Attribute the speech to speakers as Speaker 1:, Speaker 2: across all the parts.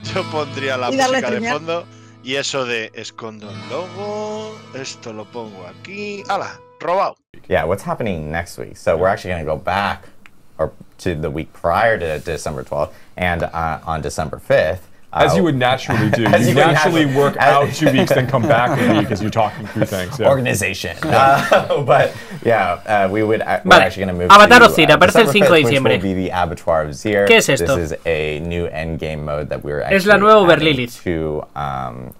Speaker 1: Yo pondría la
Speaker 2: Y darle
Speaker 1: música de
Speaker 2: streamear.
Speaker 1: fondo y eso de escondo el logo, esto lo pongo aquí. ¡Hala! ¡Robado!
Speaker 3: Yeah, what's happening next week? So we're actually going to go back to the week prior to December 12th, and on December 5th.
Speaker 4: As you would naturally do. You naturally work out 2 weeks, then come back a week as you're talking through things. Yeah.
Speaker 3: Organization. But yeah, we're actually going to move
Speaker 5: Avatar
Speaker 3: to
Speaker 5: Ozir, aparece el 5 de diciembre.
Speaker 3: which will be the Abattoir of Zir.
Speaker 5: ¿Qué es esto?
Speaker 3: This is a new endgame mode that we're
Speaker 5: Es la
Speaker 3: actually
Speaker 5: nueva
Speaker 3: adding
Speaker 5: Uberlilith.
Speaker 3: to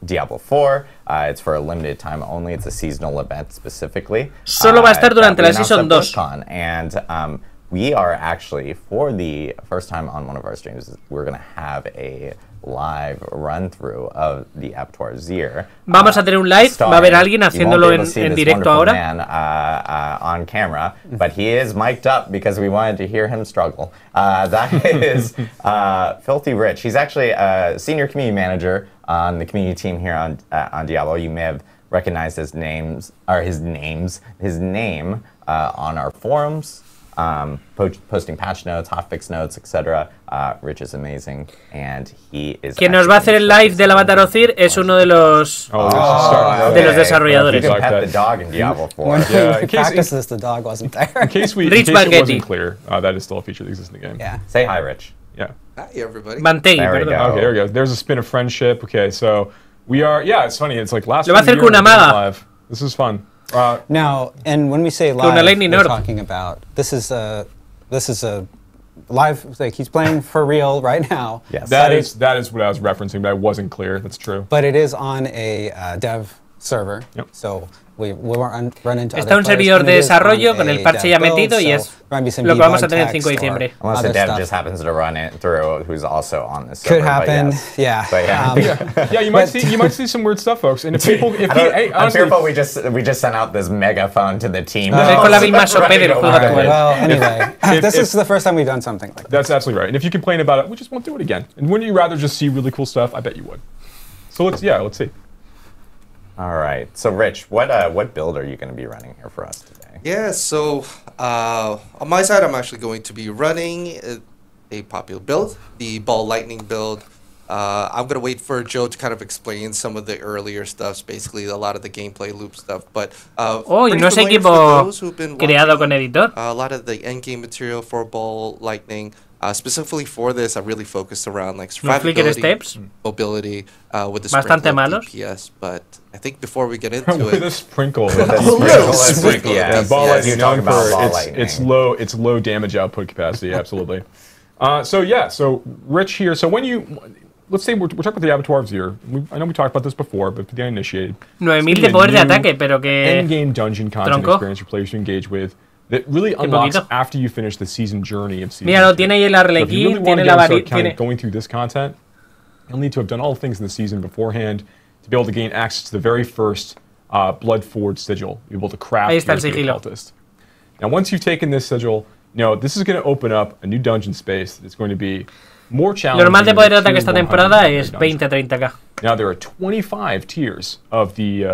Speaker 3: Diablo 4. It's for a limited time only. It's a seasonal event specifically.
Speaker 5: Solo va a estar durante la Season 2.
Speaker 3: And we are actually, for the first time on one of our streams, we're going to have a live run-through of the Abattoir Zir.
Speaker 5: Vamos a tener un live, va a haber alguien haciéndolo en directo ahora.
Speaker 3: On camera, but he is mic'd up because we wanted to hear him struggle. That is Filthy Rich. He's actually a senior community manager on the community team here on Diablo. You may have recognized his name on our forums. Posting patch notes, hotfix notes, etc. Rich is amazing, and he is.
Speaker 5: Quien nos va a hacer el live del Avatar Ozir es uno de los desarrolladores.
Speaker 3: You can pet the dog in Diablo 4.
Speaker 6: When we practiced this, the dog wasn't there.
Speaker 4: In case it wasn't clear, that is still a feature that exists in the game.
Speaker 6: Yeah.
Speaker 3: Say hi, Rich.
Speaker 4: Yeah.
Speaker 7: Hi, everybody.
Speaker 5: Mantei,
Speaker 3: There we
Speaker 5: perdón.
Speaker 3: go.
Speaker 4: Okay, there we go. There's a spin of friendship. Okay, so we are. Yeah, it's funny. It's like last.
Speaker 5: Lo va a hacer con una maga.
Speaker 4: Live. This is fun.
Speaker 6: Now, and when we say
Speaker 5: Con una
Speaker 6: live,
Speaker 5: lightning
Speaker 6: we're
Speaker 5: orb.
Speaker 6: talking about this is a live, like he's playing for real right now.
Speaker 3: Yes.
Speaker 4: That is what I was referencing, but I wasn't clear. That's true.
Speaker 6: But it is on a dev server,
Speaker 4: Yep.
Speaker 6: so we won't run into
Speaker 5: Está
Speaker 6: other
Speaker 5: un
Speaker 6: players,
Speaker 5: servidor
Speaker 6: and
Speaker 5: de
Speaker 6: it is
Speaker 5: desarrollo
Speaker 6: on
Speaker 5: con el
Speaker 6: a
Speaker 5: parche
Speaker 6: dev
Speaker 5: ya
Speaker 6: build,
Speaker 5: metido y
Speaker 6: so
Speaker 5: es
Speaker 6: there might be some
Speaker 5: lo que vamos a
Speaker 6: debug
Speaker 5: tener el 5 de
Speaker 6: text or
Speaker 5: diciembre.
Speaker 3: Unless the
Speaker 6: other
Speaker 3: dev
Speaker 6: stuff.
Speaker 3: just happens to run it through, who's also on this server.
Speaker 6: Could happen,
Speaker 3: but yes.
Speaker 6: yeah.
Speaker 3: But yeah.
Speaker 4: Yeah, you might see some weird stuff, folks. And if people,
Speaker 3: I'm
Speaker 4: honestly,
Speaker 3: fearful we just sent out this megaphone to the team.
Speaker 5: Con la misma sopé del juego actual.
Speaker 6: Well, anyway, this is the first time we've done something like that.
Speaker 4: that's absolutely right. And if you complain about it, we just won't do it again. And wouldn't you rather just see really cool stuff? I bet you would. So let's see.
Speaker 3: All right. So, Rich, what build are you going to be running here for us today?
Speaker 7: Yeah, so on my side, I'm actually going to be running a popular build, the Ball Lightning build. I'm going to wait for Joe to kind of explain some of the earlier stuff, basically a lot of the gameplay loop stuff. But
Speaker 5: Oh, y
Speaker 7: pretty
Speaker 5: no es
Speaker 7: familiar
Speaker 5: equipo
Speaker 7: for those who've been
Speaker 5: creado
Speaker 7: watching,
Speaker 5: con editor.
Speaker 7: a lot of the endgame material for Ball Lightning. Specifically for this, I really focused around like
Speaker 5: No flicker
Speaker 7: survivability,
Speaker 5: steps.
Speaker 7: mobility, with the
Speaker 5: Bastante
Speaker 7: sprinkle of
Speaker 5: malos.
Speaker 7: DPS. But I think before we get into
Speaker 4: With a
Speaker 7: it,
Speaker 4: sprinkle.
Speaker 7: sprinkle.
Speaker 4: Yeah,
Speaker 7: DPS.
Speaker 4: ball
Speaker 3: Yeah,
Speaker 4: lightning
Speaker 3: you talk
Speaker 4: known
Speaker 3: about
Speaker 4: for
Speaker 3: ball lightning.
Speaker 4: it's low damage output capacity. Absolutely. So Rich here. So let's say we're talking about the Abattoir of Zir. I know we talked about this before, but for the uninitiated,
Speaker 5: 9000 de poder de ataque, pero que
Speaker 4: endgame dungeon content
Speaker 5: Tronco.
Speaker 4: experience for players to engage with that really unlocks
Speaker 5: poquito.
Speaker 4: after you finish the season journey of season.
Speaker 5: Míralo,
Speaker 4: 2.
Speaker 5: tiene ahí el
Speaker 4: So if you really
Speaker 5: arlequín,
Speaker 4: want
Speaker 5: tiene
Speaker 4: to
Speaker 5: la
Speaker 4: start
Speaker 5: varita,
Speaker 4: kind
Speaker 5: tiene...
Speaker 4: of going through this content, you'll need to have done all the things in the season beforehand to be able to gain access to the very first Blood Forge sigil. You'll be able to craft
Speaker 5: Ahí está el
Speaker 4: your
Speaker 5: sigilo.
Speaker 4: cultist. Now, once you've taken this sigil, this is going to open up a new dungeon space that's going to be more
Speaker 5: Lo
Speaker 4: challenging.
Speaker 5: normal de
Speaker 4: than
Speaker 5: poder
Speaker 4: the
Speaker 5: de ataque
Speaker 4: tier
Speaker 5: esta
Speaker 4: 100
Speaker 5: temporada es
Speaker 4: dungeon.
Speaker 5: 20-30k.
Speaker 4: Now, there are 25 tiers of the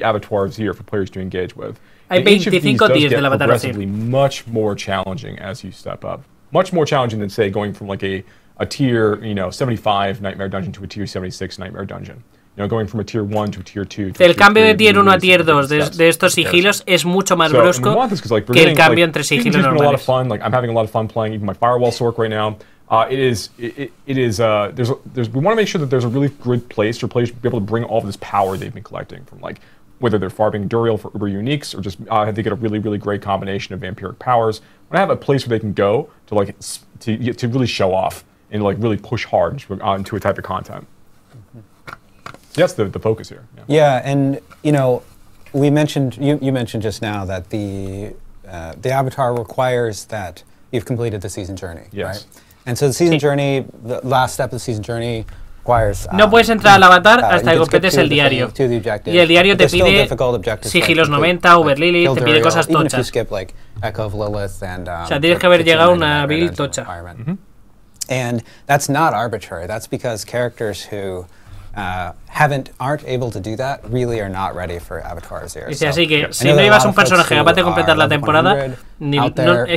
Speaker 4: Abattoir of Zir for players to engage with.
Speaker 5: Hay
Speaker 4: And each of these
Speaker 5: 25
Speaker 4: does
Speaker 5: tiers
Speaker 4: get
Speaker 5: del Avatar of Zir.
Speaker 4: progressively much more challenging as you step up. Much more challenging than, say, going from like a tier 75 Nightmare Dungeon to a tier 76 Nightmare Dungeon. Going from a tier 1 to a tier 2 to
Speaker 5: El
Speaker 4: a tier
Speaker 5: cambio
Speaker 4: 3
Speaker 5: de tier 1 a tier 2
Speaker 4: steps
Speaker 5: de estos
Speaker 4: in comparison.
Speaker 5: sigilos es mucho más
Speaker 4: So, and we
Speaker 5: brusco
Speaker 4: want this 'cause, like, we're
Speaker 5: que el
Speaker 4: getting,
Speaker 5: cambio
Speaker 4: like,
Speaker 5: entre
Speaker 4: season
Speaker 5: sigilos
Speaker 4: 2's been a lot of
Speaker 5: normales.
Speaker 4: fun. Like, I'm having a lot of fun playing even my Firewall Sork right now. We want to make sure that there's a really good place for players to be able to bring all of this power they've been collecting from, like, whether they're farming Duriel for Uber Uniques or just they get a really, really great combination of vampiric powers. We want to have a place where they can go to really show off and like really push hard into a type of content. So that's the focus here.
Speaker 6: Yeah, and we mentioned you mentioned just now that the avatar requires that you've completed the season journey,
Speaker 4: Yes.
Speaker 6: right? And so the season journey, the last step of the season journey requires.
Speaker 5: No puedes entrar al avatar hasta que
Speaker 6: you can skip
Speaker 5: completes
Speaker 6: to
Speaker 5: el
Speaker 6: the
Speaker 5: diario.
Speaker 6: thing, to the objective.
Speaker 5: Y el diario
Speaker 6: But
Speaker 5: te
Speaker 6: there's still
Speaker 5: pide
Speaker 6: difficult objectives,
Speaker 5: sigilos
Speaker 6: like
Speaker 5: 90, Uber Lily,
Speaker 6: kill
Speaker 5: te pide
Speaker 6: Duriel,
Speaker 5: cosas
Speaker 6: even if you
Speaker 5: tochas.
Speaker 6: skip like Echo of Lilith and.
Speaker 5: O sea, tienes que haber llegado a una build tocha.
Speaker 6: And that's not arbitrary. That's because characters who aren't able to do that really are not ready for Avatar Zero.
Speaker 5: Dice así que si no llevas un personaje capaz de completar la temporada, es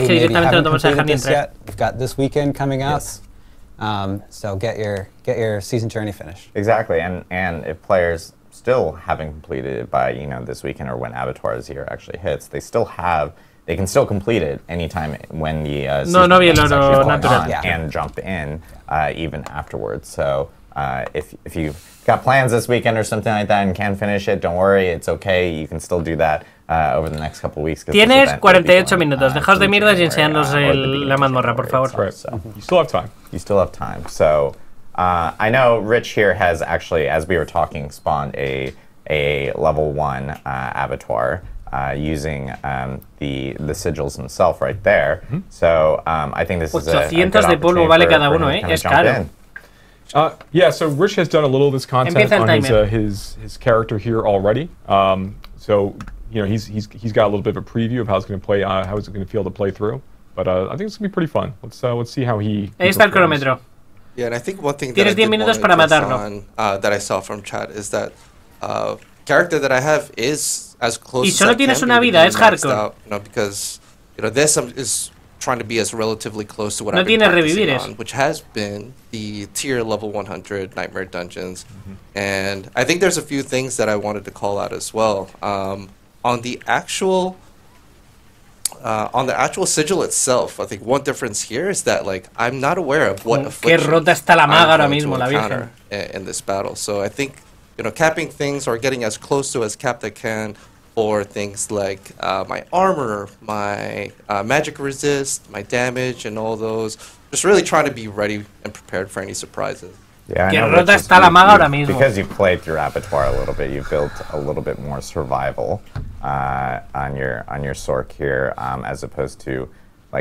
Speaker 5: que directamente no te vas a dejar ni entrar.
Speaker 6: We've got this weekend coming out. So get your season journey finished.
Speaker 3: Exactly, and if players still haven't completed it by this weekend or when Avatar's year actually hits, they can still complete it anytime when the season is actually going on and jump in even afterwards. So if you've got plans this weekend or something like that and can't finish it, don't worry, it's okay. You can still do that over the next couple of weeks.
Speaker 5: Tienes 48 minutos. Dejaos de mierdas y enseñadnos la mazmorra, por favor.
Speaker 4: Right. So you still have time.
Speaker 3: You still have time. So I know Rich here has actually, as we were talking, spawned a level 1 avatar using the sigils himself right there. So I think this is a good
Speaker 5: de polvo vale cada uno, es caro.
Speaker 4: Yeah, so Rich has done a little of this content on his character here already. So he's got a little bit of a preview of how it's going to play, how it's going to feel to play through. But I think it's going to be pretty fun. Let's see how he.
Speaker 5: Ahí está el cronómetro.
Speaker 7: Yeah, and I think one thing that I did want to address on, that I saw from chat is that character that I have is as close as I can be to being maxed out, because this is trying to be as relatively close to what I've been practicing on, which has been the tier level 100 Nightmare Dungeons. And I think there's a few things that I wanted to call out as well. On the actual sigil itself, I think one difference here is that I'm not aware of what affliction I'm going to encounter in this battle. So I think capping things or getting as close to as capped I can, or things like my armor, my magic resist, my damage, and all those. Just really trying to be ready and prepared for any surprises.
Speaker 3: Yeah, I know because you played through Avatar a little bit, you built a little bit more survival on your Sork here, as opposed to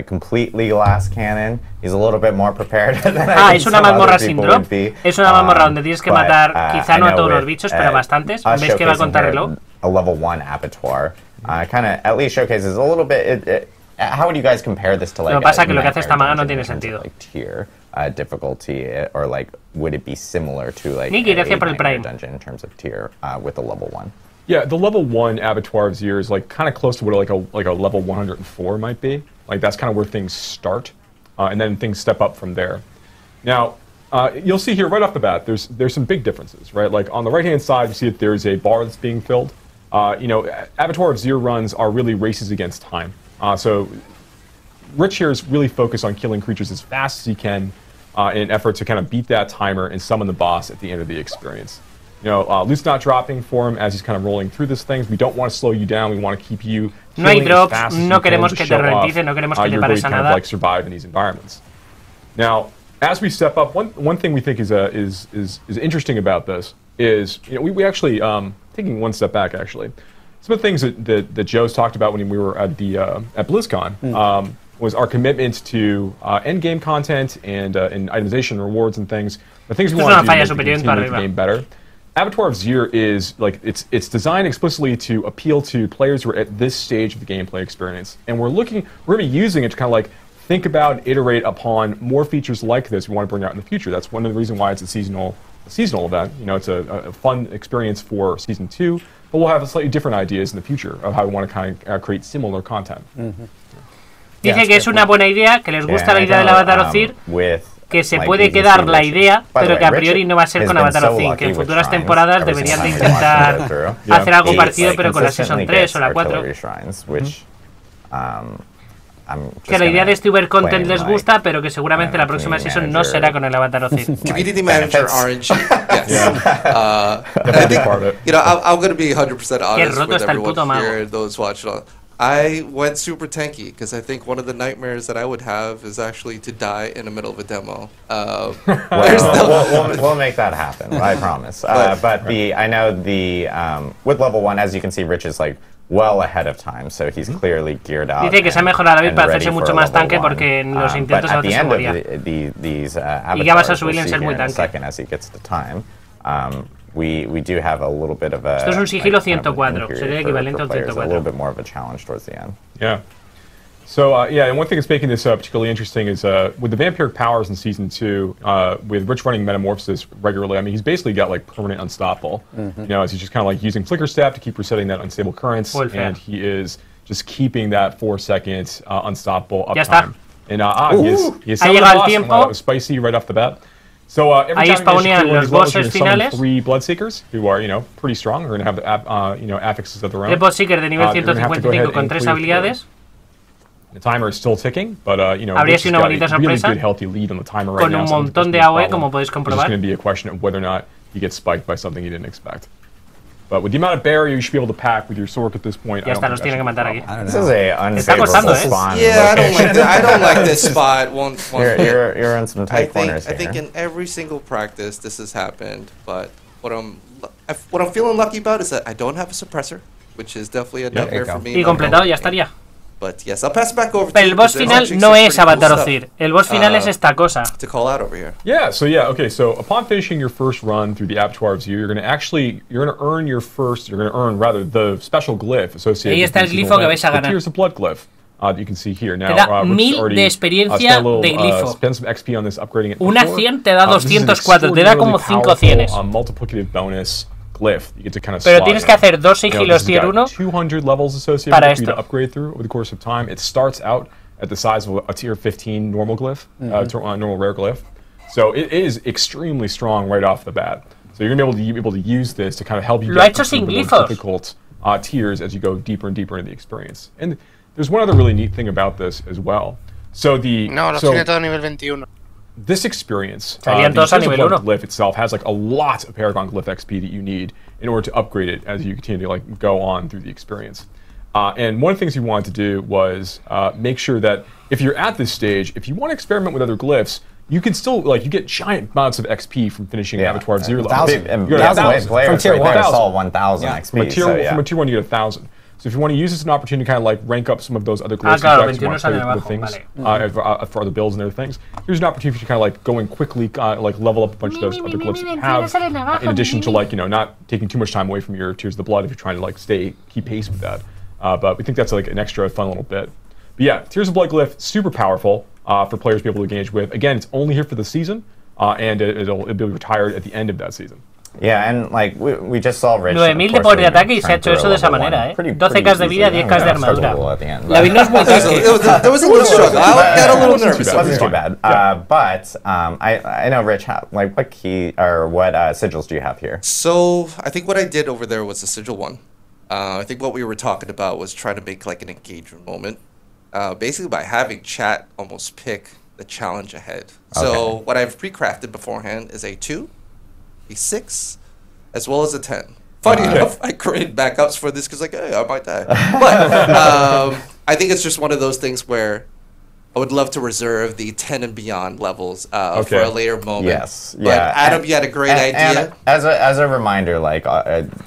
Speaker 3: completely glass cannon. He's a little bit more prepared than
Speaker 5: es una mazmorra sin drop. Es una mazmorra donde tienes que matar, quizá no a todos los bichos, pero bastantes. ¿Ves que va a contar reloj?
Speaker 3: A level 1 Avatar kind of at least showcases a little bit. How would you guys compare this to
Speaker 5: Lo que pasa que lo que hace esta maga no tiene sentido.
Speaker 3: Tier difficulty, or would it be similar to a dungeon in terms of tier with a level 1?
Speaker 4: Yeah, the level 1 Avatar of Zir is kind of close to what a level 104 might be. That's kind of where things start, and then things step up from there. Now, you'll see here right off the bat, there's some big differences, right? On the right-hand side, you see that there's a bar that's being filled. Avatar of Zir runs are really races against time. So Rich here is really focused on killing creatures as fast as he can in an effort to kind of beat that timer and summon the boss at the end of the experience. Loot's not dropping for him as he's kind of rolling through this thing. We don't want to slow you down. We want to keep you
Speaker 5: healing as fast as you can to show off your ability to kind of
Speaker 4: survive in these environments. Now, as we step up, one thing we think is interesting about this is we actually taking one step back actually. Some of the things that Joe's talked about when we were at BlizzCon was our commitment to end game content and itemization rewards and things. The things we want to do to make the game better. Avatar of Zir is it's designed explicitly to appeal to players who are at this stage of the gameplay experience, and we're going to be using it to kind of think about and iterate upon more features like this we want to bring out in the future. That's one of the reasons why it's a seasonal event. It's a fun experience for season 2, but we'll have slightly different ideas in the future of how we want to kind of create similar content.
Speaker 5: Dice que es una buena idea, que les gusta la idea del Avatar of Zir, que se puede quedar la idea, pero que a priori no va a ser con Avatar of Zir, que en futuras temporadas deberían de intentar hacer algo parecido, pero con la Season 3 o la 4. Que la idea de este Uber Content les gusta, pero que seguramente la próxima Season no será con el Avatar of Zir.
Speaker 7: Community Manager RNG, yes. I think, I'm going to be 100% honest with everyone here and those watching. I went super tanky because I think one of the nightmares that I would have is actually to die in the middle of a demo.
Speaker 3: We'll make that happen, I promise. But I know with level 1, as you can see, Rich is well ahead of time, so he's clearly geared out.
Speaker 5: Dice que se ha mejorado la build para hacerse mucho más tanque porque en los intentos a veces se moría. Y ya vas a subirle en ser muy tanque.
Speaker 3: As he gets the time, we do have a little bit of a.
Speaker 5: Esto es un sigilo 104, sería equivalente al 104.
Speaker 3: A little bit more of a challenge towards the end.
Speaker 4: Yeah. So and one thing that's making this particularly interesting is with the vampiric powers in season 2, with Rich running metamorphosis regularly. I mean, he's basically got permanent unstoppable. As he's just kind of using flicker staff to keep resetting that unstable currents, and he is just keeping that 4-second unstoppable uptime. And he is
Speaker 5: ha llegado el tiempo.
Speaker 4: Spicy right off the bat. So every
Speaker 5: Ahí
Speaker 4: time you
Speaker 5: spawnean los bosses finales.
Speaker 4: 3 Bloodseekers who are, pretty strong. They're going to have the, affixes of their own.
Speaker 5: 3 Bloodseekers de nivel 155 con 3 habilidades.
Speaker 4: The timer is still ticking, but
Speaker 5: habría sido una bonita sorpresa.
Speaker 4: Really good, healthy lead on the timer right
Speaker 5: con
Speaker 4: now,
Speaker 5: un montón de AOE, como podéis comprobar.
Speaker 4: It's going to be a question of whether or not he gets spiked by something he didn't expect. But with the amount of barrier you should be able to pack with your sword at this point,
Speaker 5: ya está, los tiene que matar aquí.
Speaker 3: This is a unfavorable spawn.
Speaker 7: Yeah, I don't like this spot.
Speaker 3: You're in some tight corners here.
Speaker 7: I think in every single practice this has happened, but what I'm feeling lucky about is that I don't have a suppressor, which is definitely a nightmare for me.
Speaker 5: Y completado, ya estaría.
Speaker 7: But yes, I'll pass it back over
Speaker 5: Pero el boss final no es Avatarocir. El boss final es esta cosa.
Speaker 7: To call out over here.
Speaker 4: Yeah, so upon finishing your first run through the Abattoir of Zir, you're going to earn the special glyph associated
Speaker 5: Ahí está el glifo que vais a ganar.
Speaker 4: the Tears of Blood glyph. You can see here now.
Speaker 5: Te da 1000 de experiencia de glifo.
Speaker 4: Spend some XP on this, upgrading it.
Speaker 5: Una 100 te da 204, te da como 5 cienes.
Speaker 4: Multiplicative bonus glyph. You get to kind of
Speaker 5: Pero tienes que hacer 2 sigilos tier 1
Speaker 4: 200 levels associated
Speaker 5: para
Speaker 4: with you
Speaker 5: esto.
Speaker 4: to upgrade through over the course of time. It starts out at the size of a tier 15 normal glyph, normal rare glyph. So it is extremely strong right off the bat. So you're going to be able to use this to kind of help you get to some of the more difficult tiers as you go deeper and deeper into the experience. And there's one other really neat thing about this as well. So
Speaker 2: tiene todo nivel 21.
Speaker 4: This experience, the glyph itself has like a lot of Paragon glyph XP that you need in order to upgrade it as you continue to like go on through the experience. And one of the things we wanted to do was make sure that if you're at this stage, if you want to experiment with other glyphs, you can still you get giant amounts of XP from finishing Abattoir of Zir level.
Speaker 3: From tier 1, it's all 1,000 XP.
Speaker 4: From a tier 1, you get 1,000. So if you want to use this as an opportunity to kind of like rank up some of those other glyphs for other builds and other things, here's an opportunity for you to kind of like go and quickly level up a bunch of those other glyphs that you have, in addition to not taking too much time away from your Tears of the Blood if you're trying to keep pace with that. But we think that's like an extra fun little bit. But yeah, Tears of Blood glyph, super powerful for players to be able to engage with. Again, it's only here for the season, and it'll be retired at the end of that season.
Speaker 3: Yeah, and we just saw Rich.
Speaker 5: 9000 de poder de ataque y se ha hecho eso de esa manera, 12k de vida, 10k de armadura. La vino es muy tanque.
Speaker 7: There was a little struggle. I got a little nervous.
Speaker 3: It wasn't too bad. But I know, Rich, what key or what sigils do you have here?
Speaker 7: So I think what I did over there was a sigil 1. I think what we were talking about was trying to make like an engagement moment, basically by having chat almost pick the challenge ahead. So what I've pre-crafted beforehand is a 2, a 6, as well as a 10. Funny enough, I created backups for this because hey, I might die. But I think it's just one of those things where I would love to reserve the 10 and beyond levels for a later moment.
Speaker 3: Yes,
Speaker 7: but Adam, you had a great idea.
Speaker 3: And as a reminder,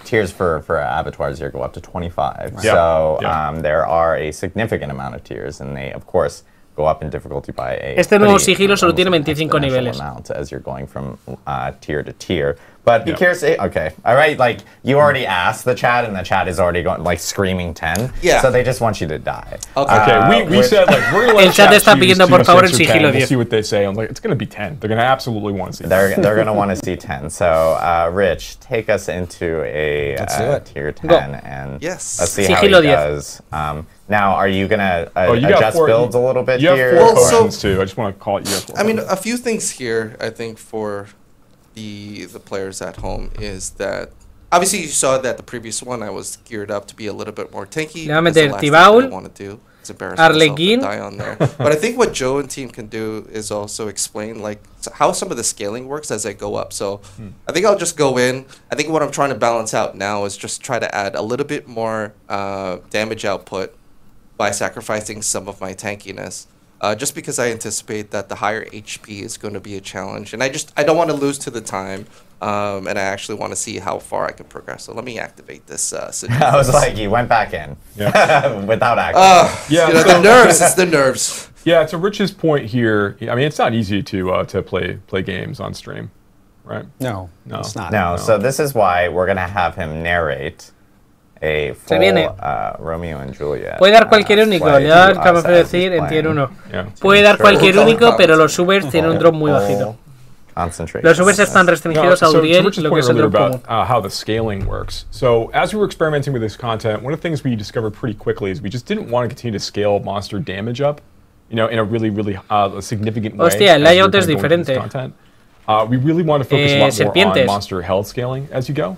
Speaker 3: tiers for Abattoirs here go up to 25. So there are a significant amount of tiers, and they, of course, go up in difficulty by a
Speaker 5: este nuevo sigilo solo tiene 25 niveles.
Speaker 3: As you're going from tier to tier. But be curious, okay, all right, you already asked the chat, and the chat is already going, screaming 10.
Speaker 7: Yeah.
Speaker 3: So they just want you to die.
Speaker 4: Okay, we said, we're going to let
Speaker 5: el chat está pidiendo por favor el sigilo 10.
Speaker 4: We'll see what they say. I'm like, it's going to be 10. They're going to absolutely want to see 10.
Speaker 3: They're going to want to see 10. So, Rich, take us into a tier 10, and let's see how he does. Now, are you going to adjust builds a little bit here?
Speaker 4: You have 4 questions, too. I just want to call it you.
Speaker 7: I mean, a few things here, I think, for the players at home is that obviously you saw that the previous one I was geared up to be a little bit more tanky.
Speaker 5: Le va a meter Tibaul,
Speaker 7: Arlequín, die on there. But I think what Joe and team can do is also explain how some of the scaling works as I go up. So I think I'll just go in. I think what I'm trying to balance out now is just try to add a little bit more damage output by sacrificing some of my tankiness. Just because I anticipate that the higher HP is going to be a challenge. And I don't want to lose to the time, and I actually want to see how far I can progress. So let me activate this situation.
Speaker 3: I was like, you went back in without activating.
Speaker 7: The nerves, it's the nerves.
Speaker 4: Yeah, to Rich's point here, I mean, it's not easy to play games on stream, right?
Speaker 6: No, it's not.
Speaker 3: No, so this is why we're going to have him narrate a full Romeo and Juliet.
Speaker 5: Puede dar cualquier único, ya acabo de decir en tier 1. Puede dar cualquier único, pero los subers tienen un drop muy bajito. Los subers están restringidos a Uriel, lo que es el drop común.
Speaker 4: How the scaling works. So as we were experimenting with this content, one of the things we discovered pretty quickly is we just didn't want to continue to scale monster damage up in a really significant way.
Speaker 5: Hostia, el layout es diferente.
Speaker 4: We really want to focus a lot more on monster health scaling as you go.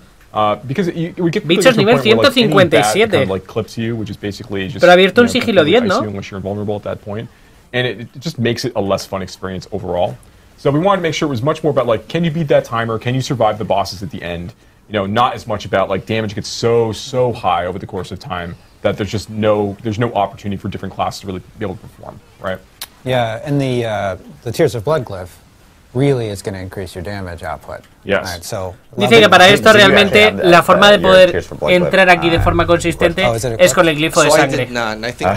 Speaker 4: Because we get
Speaker 5: bichos nivel 157.
Speaker 4: Kind of like clips you, which is basically just,
Speaker 5: pero ha abierto un sigilo 10, ¿no?
Speaker 4: Unless you're invulnerable at that point. And it just makes it a less fun experience overall. So we wanted to make sure it was much more about like, can you beat that timer? Can you survive the bosses at the end? Not as much about like damage gets so high over the course of time that there's no opportunity for different classes to really be able to perform, right?
Speaker 6: Yeah, and the Tears of Blood glyph really is going to increase your damage output.
Speaker 4: Yes.
Speaker 6: Right, so
Speaker 5: dice que para esto realmente la forma de poder entrar aquí de forma consistente es con el glifo de sangre.
Speaker 7: I think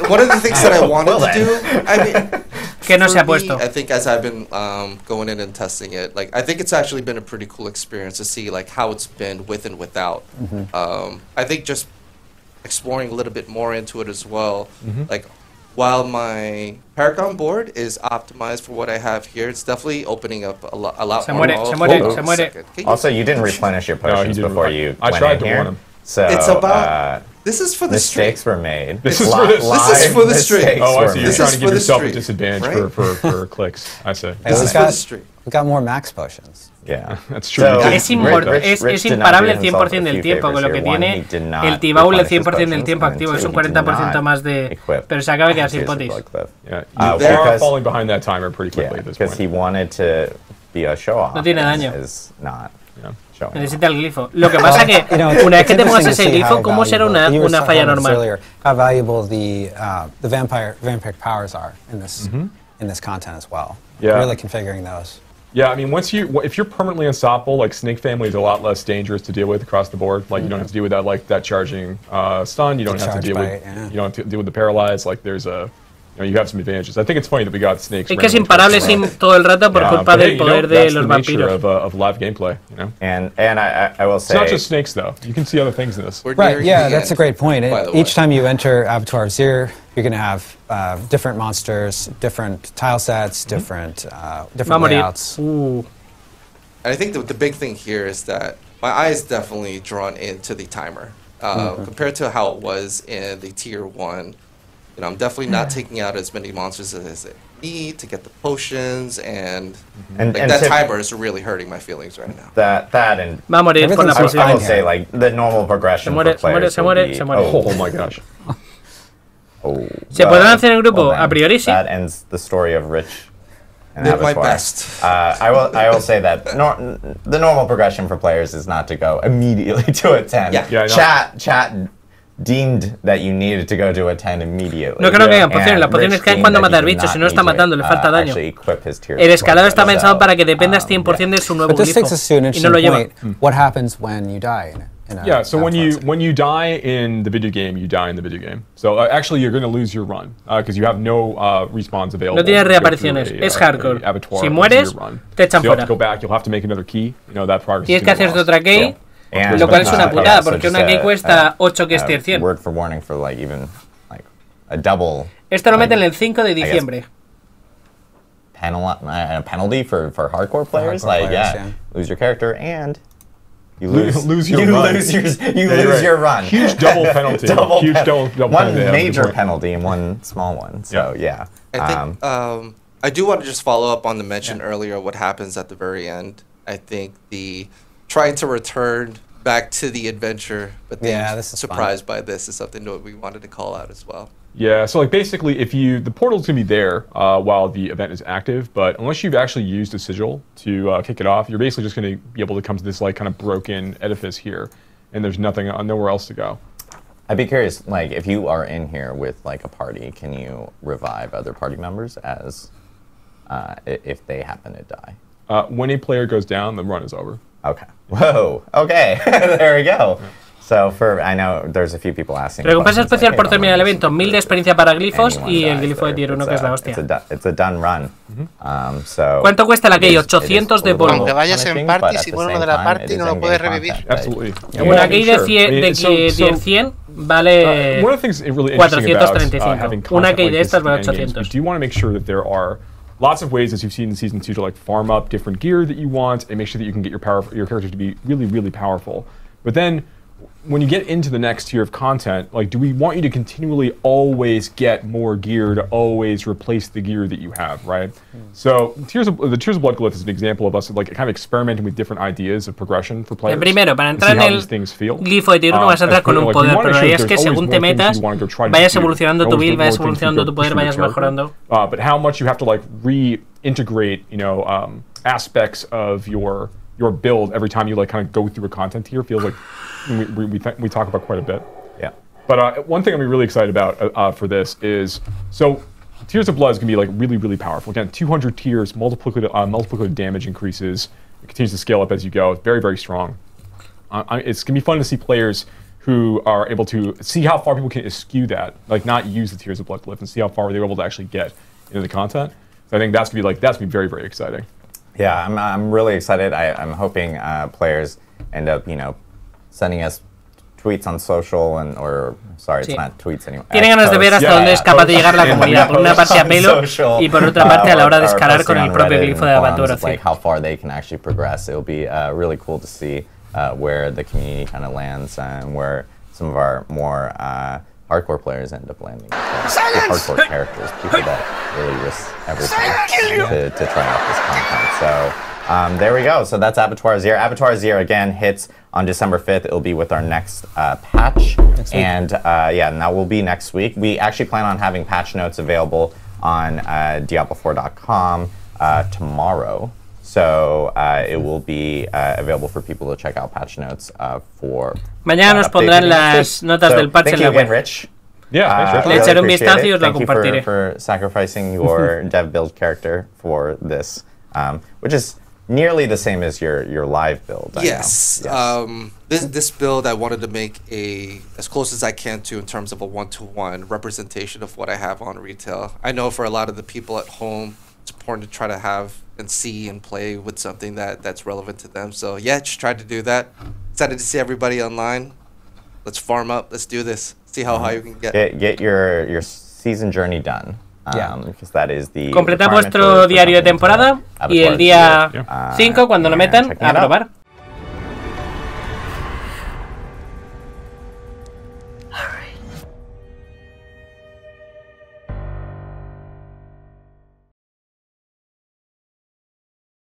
Speaker 7: one of the things that I wanted to do, I mean,
Speaker 5: que no se ha puesto.
Speaker 7: I think as I've been going in and testing it, like I think it's actually been a pretty cool experience to see like how it's been with and without. I think just exploring a little bit more into it as well, like. While my Paragon board is optimized for what I have here, it's definitely opening up a lot more.
Speaker 5: Se muere.
Speaker 3: Also, you didn't replenish your potions before you
Speaker 4: I
Speaker 3: went
Speaker 4: tried
Speaker 3: in
Speaker 4: to
Speaker 3: here.
Speaker 4: warn him.
Speaker 3: So
Speaker 7: it's about. This is for the
Speaker 3: mistakes
Speaker 7: stream.
Speaker 3: were made.
Speaker 4: This is for
Speaker 7: the stream.
Speaker 4: Oh, I see. You're
Speaker 7: this
Speaker 4: trying to give yourself a
Speaker 7: stream,
Speaker 4: disadvantage
Speaker 7: right?
Speaker 4: for clicks. I see.
Speaker 7: This is for the stream.
Speaker 6: We got more max potions.
Speaker 3: Yeah,
Speaker 4: that's true.
Speaker 3: So,
Speaker 5: es imparable el 100% del tiempo, con lo que tiene el T-Baul el 100% del tiempo activo, es un 40% más de... Pero se acaba de quedar sin potis.
Speaker 4: Yeah, you are falling behind that timer pretty quickly at this point.
Speaker 3: Because he wanted to be a show-off.
Speaker 5: No tiene daño.
Speaker 3: Necesita
Speaker 5: el glifo. Lo que pasa que una vez que te pongas ese glifo, ¿cómo será una falla normal?
Speaker 6: How valuable the vampiric powers are in this content as well.
Speaker 4: Yeah.
Speaker 6: Really configuring those.
Speaker 4: Yeah, I mean, if you're permanently unstoppable, like Snake Family is a lot less dangerous to deal with across the board. Like you don't have to deal with that charging stun. You don't have to deal with the paralyzed. Like there's you have some advantages. I think it's funny that we got snakes.
Speaker 5: Es que es imparable todo el rato por culpa del poder de los vampiros.
Speaker 4: Of live gameplay,
Speaker 3: And I will say
Speaker 4: it's not just snakes though. You can see other things in this.
Speaker 6: Right. Yeah, that's a great point. Each time you enter Abattoir of Zir, you're going to have different monsters, different tile sets, different layouts.
Speaker 7: And I think the big thing here is that my eye is definitely drawn into the timer compared to how it was in the tier 1. I'm definitely not taking out as many monsters as I need to get the potions, and that timer is really hurting my feelings right now.
Speaker 3: That and
Speaker 5: va a morir con la
Speaker 3: I will say like the normal progression for players.
Speaker 5: Se muere.
Speaker 4: Oh my gosh.
Speaker 5: ¿Se podrán hacer en grupo? A priori sí.
Speaker 3: That ends the story of Rich.
Speaker 7: Did my best.
Speaker 3: I will say that the normal progression for players is not to go immediately to a 10.
Speaker 4: Yeah,
Speaker 3: Chat deemed that you needed to go to a 10 immediately.
Speaker 5: No creo que hayan pociones. Las pociones caen cuando matar bichos. Si no está matando, le falta daño. El escalado está pensado para que dependas 100% de su nuevo glifo. Y no lo lleva.
Speaker 6: What happens when you die?
Speaker 4: Yeah, so when you die in the video game, you die in the video game. So actually, you're going to lose your run because you have no respawns available.
Speaker 5: No tienes reapariciones. Es hardcore. Si mueres, te echan fuera.
Speaker 4: You'll have to go back. You'll have to make another key. That progress.
Speaker 5: Tienes que hacerte otra key. Lo cual es una putada, porque una key cuesta 8 que es tier 100.
Speaker 3: Word for warning for even a double.
Speaker 5: Esto lo meten el 5 de diciembre.
Speaker 3: Penalty for hardcore players? Lose your character and you lose
Speaker 4: your
Speaker 3: run.
Speaker 4: Huge double penalty.
Speaker 3: One major penalty and one small one. So yeah.
Speaker 7: I think I do want to just follow up on the mention earlier what happens at the very end. I think the trying to return back to the adventure, but being surprised by this is something that we wanted to call out as well.
Speaker 4: Yeah, so basically, the portal's gonna be there while the event is active, but unless you've actually used a sigil to kick it off, you're basically just gonna be able to come to this kind of broken edifice here, and there's nowhere else to go.
Speaker 3: I'd be curious, if you are in here with a party, can you revive other party members as if they happen to die?
Speaker 4: When a player goes down, the run is over.
Speaker 3: Okay. Whoa. Okay. There we go. So I know there's a few people asking.
Speaker 5: Recompensa especial por terminar el evento, 1000 de experiencia para glifos y el glifo de tier 1 que es la hostia.
Speaker 3: It's a done run.
Speaker 5: ¿Cuánto cuesta la key? 800 de polvo.
Speaker 2: Aunque vayas en party, si muere uno de la party no lo puedes revivir.
Speaker 4: Absolutely.
Speaker 5: Una key de tier 100 vale 435. Una key de estas vale 800.
Speaker 4: Do you want to make sure that there are lots of ways, as you've seen in Season 2, to farm up different gear that you want and make sure that you can get your characters to be really, really powerful. But then when you get into the next tier of content, like, do we want you to continually always get more gear to always replace the gear that you have, right? So the Tears of Bloodglyph is an example of us like kind of experimenting with different ideas of progression for players.
Speaker 5: Primero, para entrar en el glifo de tier 1 vas a entrar con un poder, pero la idea es que según te metas, vayas evolucionando tu build, vayas evolucionando tu poder, vayas mejorando.
Speaker 4: But how much you have to like reintegrate, aspects of your build every time you like kind of go through a content tier feels like we talk about quite a bit.
Speaker 3: Yeah.
Speaker 4: But one thing I'm really excited about for this is, so Tears of Blood is going to be like really, really powerful. Again, 200 tiers, multiplicative damage increases. It continues to scale up as you go. It's very, very strong. It's going to be fun to see players who are able to see how far people can eschew that, like not use the Tears of Blood glyph and see how far they're able to actually get into the content. So I think that's going to be very, very exciting.
Speaker 3: Yeah, I'm really excited. I'm hoping players end up, sending us tweets on social it's not tweets anymore.
Speaker 5: Tienen ganas de ver hasta dónde es capaz de llegar la comunidad. Por una parte a pelo y por otra parte a la hora de escalar con el propio glifo de Matadero.
Speaker 3: Like how far they can actually progress. It'll be really cool to see where the community kind of lands and where some of our more hardcore players end up landing. Hardcore characters, people that really risk everything to try out this content. So. There we go. So that's Abattoir Azir. Abattoir Azir again hits on December 5th. It'll be with our next patch. And that will be next week. We actually plan on having patch notes available on Diablo4.com tomorrow. So it will be available for people to check out patch notes for.
Speaker 5: Mañana nos pondrán las notas del patch en la web.
Speaker 3: Rich.
Speaker 4: Yeah,
Speaker 5: le echaré un vistazo y os lo
Speaker 3: Thank
Speaker 5: compartiré.
Speaker 3: you for sacrificing your dev build character for this, which is nearly the same as your live build.
Speaker 7: Yes. This build I wanted to make as close as I can to in terms of a one-to-one representation of what I have on retail. I know for a lot of the people at home, it's important to try to have and see and play with something that's relevant to them. So yeah, just tried to do that. Excited to see everybody online. Let's farm up. Let's do this. See how high you can get.
Speaker 3: Get your season journey done. Because that is the
Speaker 5: Completad vuestro diario de temporada y el día 5, cuando lo metan, a probar.